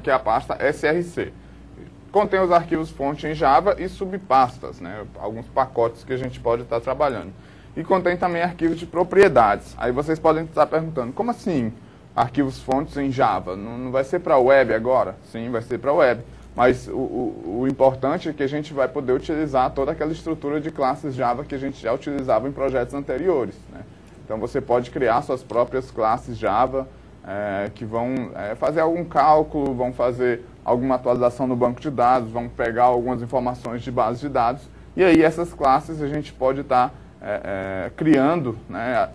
que é a pasta src. Contém os arquivos fonte em Java e subpastas, né? Alguns pacotes que a gente pode estar trabalhando. E contém também arquivos de propriedades. Aí vocês podem estar perguntando, como assim arquivos fontes em Java? Não vai ser para web agora? Sim, vai ser para web. Mas o importante é que a gente vai poder utilizar toda aquela estrutura de classes Java que a gente já utilizava em projetos anteriores, né? Então você pode criar suas próprias classes Java, que vão fazer algum cálculo, vão fazer alguma atualização no banco de dados, vão pegar algumas informações de base de dados, e aí essas classes a gente pode estar criando, né,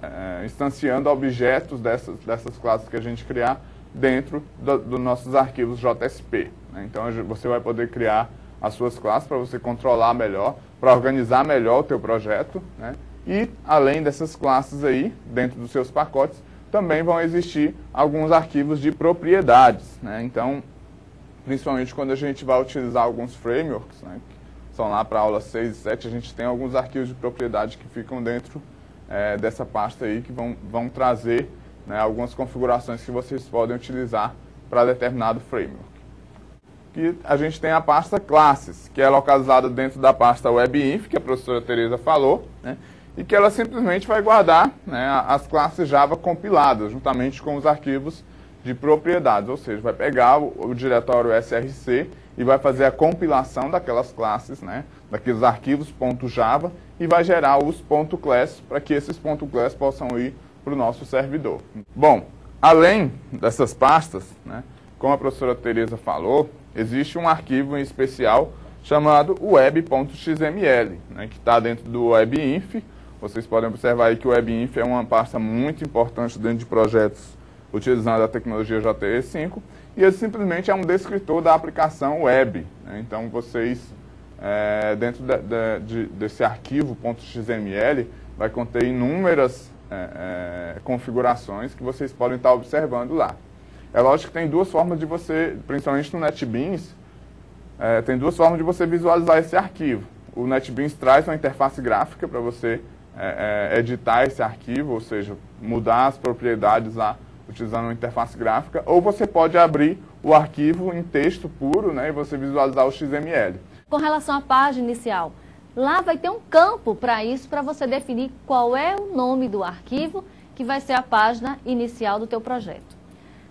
instanciando objetos dessas classes que a gente criar dentro dos nossos arquivos JSP, né? Então você vai poder criar as suas classes para você controlar melhor, para organizar melhor o teu projeto, né? E além dessas classes aí, dentro dos seus pacotes, também vão existir alguns arquivos de propriedades, né? Então, principalmente quando a gente vai utilizar alguns frameworks, né, que são lá para aula 6 e 7, a gente tem alguns arquivos de propriedade que ficam dentro dessa pasta aí, que vão trazer, né, algumas configurações que vocês podem utilizar para determinado framework. E a gente tem a pasta classes, que é localizada dentro da pasta webinf, que a professora Tereza falou, né, e que ela simplesmente vai guardar, né, as classes Java compiladas, juntamente com os arquivos de propriedades, ou seja, vai pegar o diretório src e vai fazer a compilação daquelas classes, né, daqueles arquivos .java, e vai gerar os .class para que esses .class possam ir para o nosso servidor. Bom, além dessas pastas, né, como a professora Tereza falou, existe um arquivo em especial chamado web.xml, né, que está dentro do webinf. Vocês podem observar aí que o webinf é uma pasta muito importante dentro de projetos utilizando a tecnologia JE5, e ele simplesmente é um descritor da aplicação web, né? Então vocês, dentro desse arquivo .xml, vai conter inúmeras configurações que vocês podem estar observando lá. É lógico que tem duas formas de você, principalmente no NetBeans, tem duas formas de você visualizar esse arquivo. O NetBeans traz uma interface gráfica para você editar esse arquivo, ou seja, mudar as propriedades lá utilizando uma interface gráfica, ou você pode abrir o arquivo em texto puro, né, e você visualizar o XML. Com relação à página inicial, lá vai ter um campo para isso, para você definir qual é o nome do arquivo que vai ser a página inicial do teu projeto.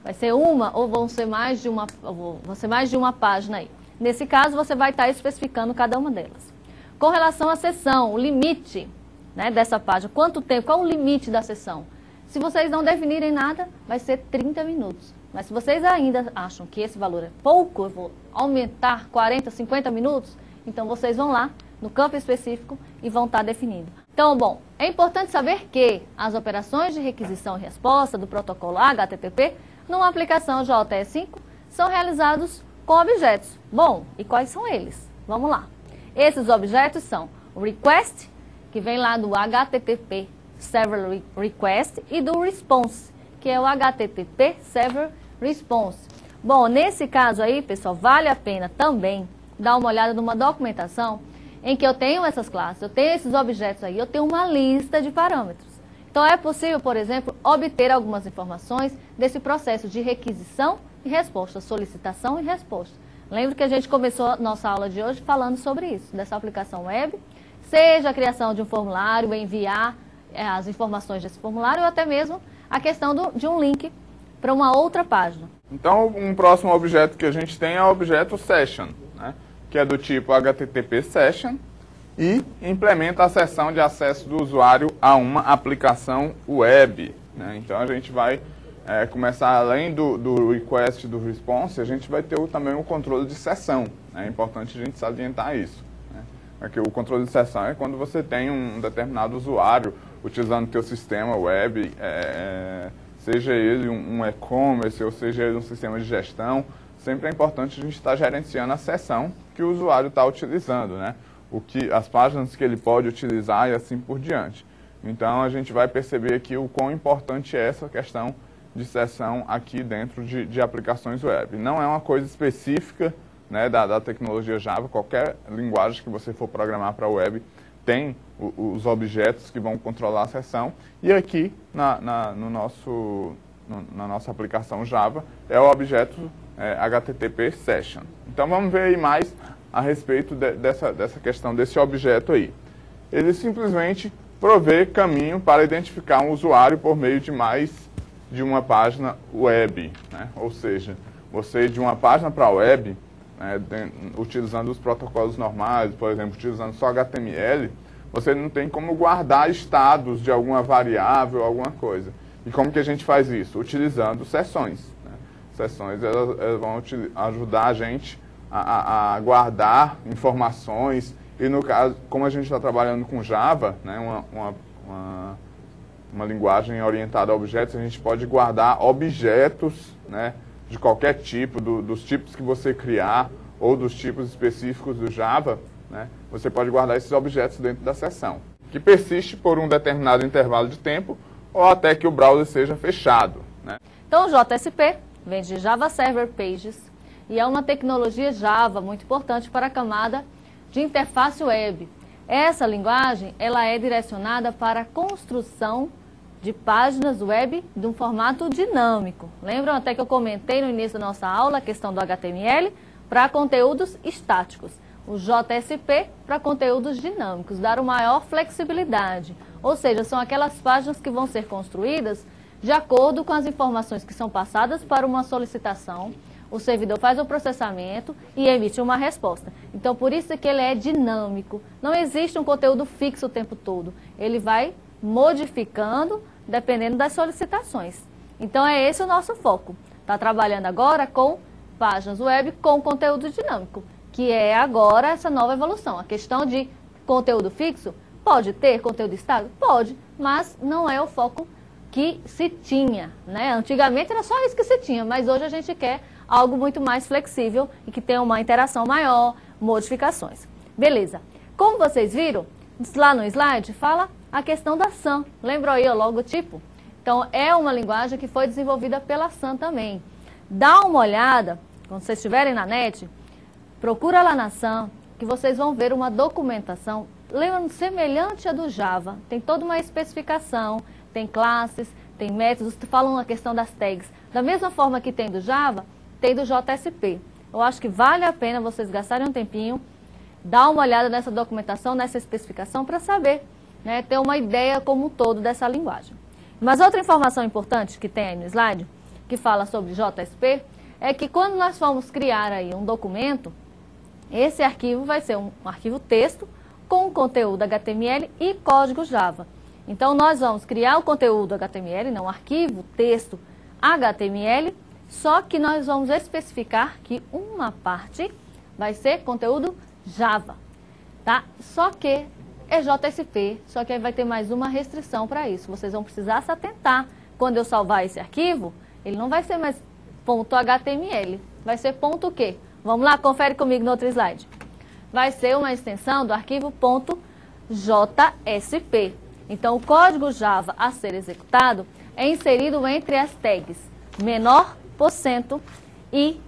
Vai ser uma ou vão ser mais de uma página aí. Nesse caso, você vai estar especificando cada uma delas. Com relação à sessão, o limite, né, dessa página, quanto tempo, qual o limite da sessão? Se vocês não definirem nada, vai ser 30 minutos. Mas se vocês ainda acham que esse valor é pouco, eu vou aumentar 40, 50 minutos, então vocês vão lá no campo específico e vão estar definindo. Então, bom, é importante saber que as operações de requisição e resposta do protocolo HTTP numa aplicação JE5 são realizados com objetos. Bom, e quais são eles? Vamos lá. Esses objetos são o request, que vem lá do HTTP Server Request, e do Response, que é o HTTP Server Response. Bom, nesse caso aí, pessoal, vale a pena também dar uma olhada numa documentação em que eu tenho essas classes, eu tenho esses objetos aí, eu tenho uma lista de parâmetros. Então é possível, por exemplo, obter algumas informações desse processo de requisição e resposta, solicitação e resposta. Lembra que a gente começou a nossa aula de hoje falando sobre isso, dessa aplicação web, seja a criação de um formulário, enviar as informações desse formulário, ou até mesmo a questão de um link para uma outra página. Então, um próximo objeto que a gente tem é o objeto Session, né, que é do tipo HTTP Session e implementa a sessão de acesso do usuário a uma aplicação web, né? Então, a gente vai começar, além do request e do response, a gente vai ter também o controle de sessão, né? É importante a gente salientar isso, né? Porque o controle de sessão é quando você tem um determinado usuário utilizando o teu sistema web, seja ele um e-commerce ou seja ele um sistema de gestão, sempre é importante a gente estar gerenciando a sessão que o usuário está utilizando, né? As páginas que ele pode utilizar e assim por diante. Então, a gente vai perceber aqui o quão importante é essa questão de sessão aqui dentro de aplicações web. Não é uma coisa específica, né, da tecnologia Java. Qualquer linguagem que você for programar para a web tem os objetos que vão controlar a sessão. E aqui, na nossa aplicação Java, é o objeto HTTP Session. Então vamos ver aí mais a respeito dessa questão desse objeto aí. Ele simplesmente provê caminho para identificar um usuário por meio de mais de uma página web, né? Ou seja, você de uma página para a web, né, utilizando os protocolos normais, por exemplo, utilizando só HTML, você não tem como guardar estados de alguma variável, alguma coisa. E como que a gente faz isso? Utilizando sessões. Né? Sessões elas vão ajudar a gente a guardar informações. E no caso, como a gente está trabalhando com Java, né, uma linguagem orientada a objetos, a gente pode guardar objetos, né, de qualquer tipo, dos tipos que você criar ou dos tipos específicos do Java, né, você pode guardar esses objetos dentro da sessão, que persiste por um determinado intervalo de tempo ou até que o browser seja fechado. Né? Então, o JSP vem de Java Server Pages e é uma tecnologia Java muito importante para a camada de interface web. Essa linguagem ela é direcionada para a construção de páginas web de um formato dinâmico. Lembram até que eu comentei no início da nossa aula a questão do HTML para conteúdos estáticos. O JSP para conteúdos dinâmicos, dar uma maior flexibilidade. Ou seja, são aquelas páginas que vão ser construídas de acordo com as informações que são passadas para uma solicitação. O servidor faz o processamento e emite uma resposta. Então, por isso é que ele é dinâmico. Não existe um conteúdo fixo o tempo todo. Ele vai modificando dependendo das solicitações. Então, é esse o nosso foco. Está trabalhando agora com páginas web com conteúdo dinâmico, que é agora essa nova evolução. A questão de conteúdo fixo, pode ter conteúdo estático? Pode, mas não é o foco que se tinha. Né? Antigamente era só isso que se tinha, mas hoje a gente quer algo muito mais flexível e que tenha uma interação maior, modificações. Beleza. Como vocês viram, lá no slide fala a questão da Sun. Lembra aí o logotipo? Então, é uma linguagem que foi desenvolvida pela Sun também. Dá uma olhada, quando vocês estiverem na net, procura lá na Sun, que vocês vão ver uma documentação, lembrando, semelhante à do Java. Tem toda uma especificação, tem classes, tem métodos, falam a questão das tags. Da mesma forma que tem do Java, tem do JSP. Eu acho que vale a pena vocês gastarem um tempinho, dar uma olhada nessa documentação, nessa especificação, para saber, né, ter uma ideia como um todo dessa linguagem. Mas outra informação importante que tem aí no slide, que fala sobre JSP, é que quando nós formos criar aí um documento, esse arquivo vai ser um arquivo texto com conteúdo HTML e código Java. Então, nós vamos criar o conteúdo HTML, não, arquivo texto HTML, só que nós vamos especificar que uma parte vai ser conteúdo Java, tá? Só que é JSP, só que aí vai ter mais uma restrição para isso. Vocês vão precisar se atentar. Quando eu salvar esse arquivo, ele não vai ser mais .html, vai ser ponto o quê? Vamos lá, confere comigo no outro slide. Vai ser uma extensão do arquivo .jsp. Então, o código Java a ser executado é inserido entre as tags menor, % e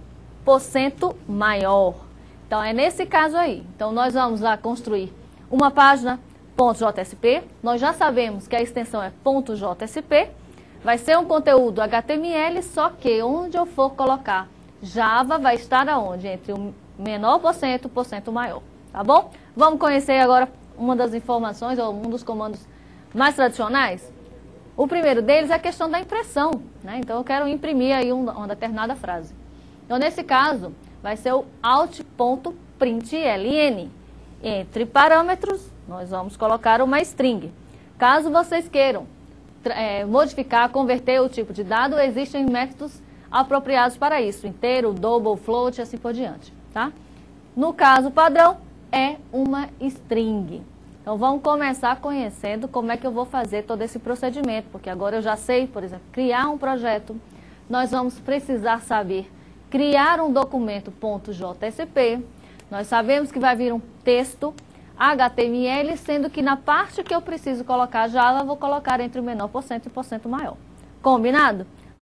% maior. Então, é nesse caso aí. Então, nós vamos lá construir uma página .jsp. Nós já sabemos que a extensão é .jsp. Vai ser um conteúdo HTML, só que onde eu for colocar Java vai estar aonde? Entre o menor % e o % maior. Tá bom? Vamos conhecer agora uma das informações, ou um dos comandos mais tradicionais. O primeiro deles é a questão da impressão, né? Então, eu quero imprimir aí uma determinada frase. Então, nesse caso, vai ser o out.println. Entre parâmetros, nós vamos colocar uma string. Caso vocês queiram modificar, converter o tipo de dado, existem métodos apropriados para isso. Inteiro, double, float, assim por diante. Tá? No caso padrão, é uma string. Então, vamos começar conhecendo como é que eu vou fazer todo esse procedimento, porque agora eu já sei, por exemplo, criar um projeto. Nós vamos precisar saber criar um documento .jsp. Nós sabemos que vai vir um texto HTML, sendo que na parte que eu preciso colocar Java, eu vou colocar entre o menor % e o % maior. Combinado?